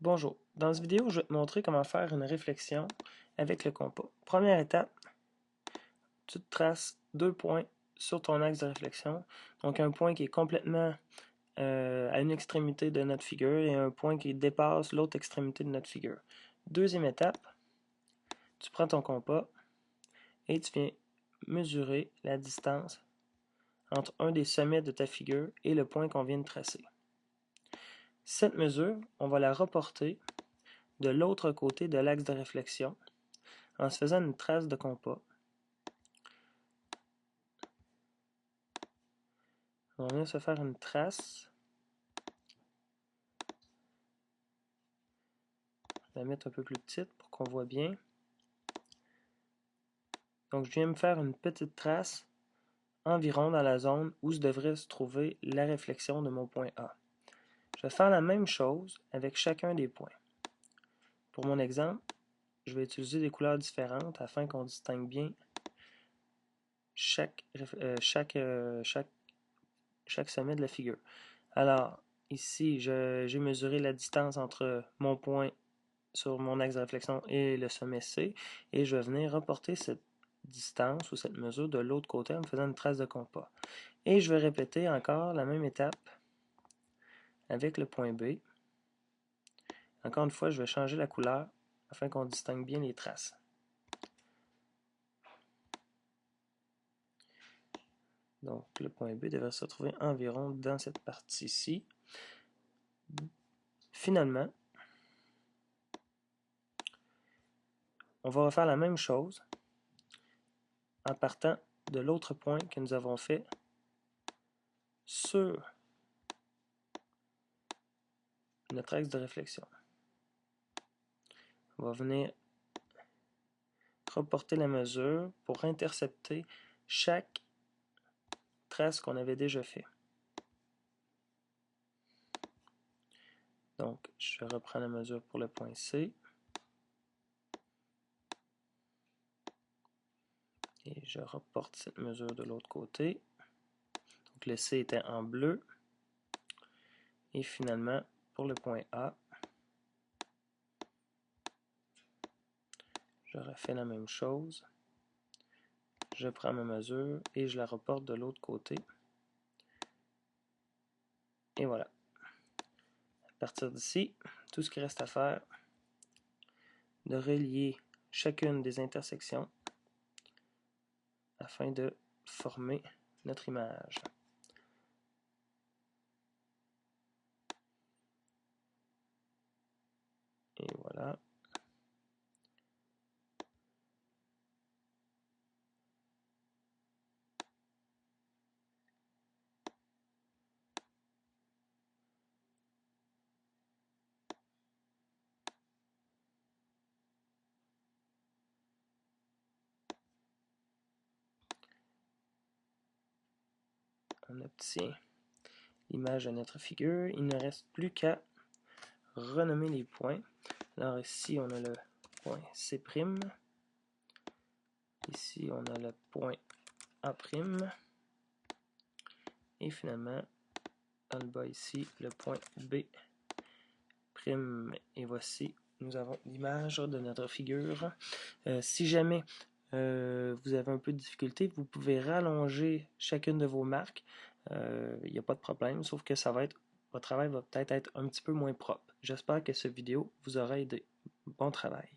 Bonjour, dans cette vidéo, je vais te montrer comment faire une réflexion avec le compas. Première étape, tu te traces deux points sur ton axe de réflexion. Donc un point qui est complètement à une extrémité de notre figure et un point qui dépasse l'autre extrémité de notre figure. Deuxième étape, tu prends ton compas et tu viens mesurer la distance entre un des sommets de ta figure et le point qu'on vient de tracer. Cette mesure, on va la reporter de l'autre côté de l'axe de réflexion en se faisant une trace de compas. On vient se faire une trace. Je vais la mettre un peu plus petite pour qu'on voit bien. Donc je viens me faire une petite trace environ dans la zone où se devrait se trouver la réflexion de mon point A. Je vais faire la même chose avec chacun des points. Pour mon exemple, je vais utiliser des couleurs différentes afin qu'on distingue bien chaque sommet de la figure. Alors, ici, j'ai mesuré la distance entre mon point sur mon axe de réflexion et le sommet C, et je vais venir reporter cette distance ou cette mesure de l'autre côté en me faisant une trace de compas. Et je vais répéter encore la même étape avec le point B. Encore une fois, je vais changer la couleur afin qu'on distingue bien les traces. Donc le point B devrait se retrouver environ dans cette partie-ci. Finalement, on va refaire la même chose en partant de l'autre point que nous avons fait sur notre axe de réflexion. On va venir reporter la mesure pour intercepter chaque trace qu'on avait déjà fait. Donc, je reprends la mesure pour le point C. Et je reporte cette mesure de l'autre côté. Donc, le C était en bleu. Et finalement, pour le point A, je refais la même chose. Je prends ma mesure et je la reporte de l'autre côté. Et voilà. À partir d'ici, tout ce qui reste à faire, de relier chacune des intersections afin de former notre image. Et voilà. On obtient l'image de notre figure. Il ne reste plus qu'à renommer les points. Alors ici, on a le point C'. Ici, on a le point A'. Et finalement, en bas ici, le point B'. Et voici, nous avons l'image de notre figure. Si jamais vous avez un peu de difficulté, vous pouvez rallonger chacune de vos marques. Il n'y a pas de problème, sauf que votre travail va peut-être être un petit peu moins propre. J'espère que cette vidéo vous aura aidé. Bon travail!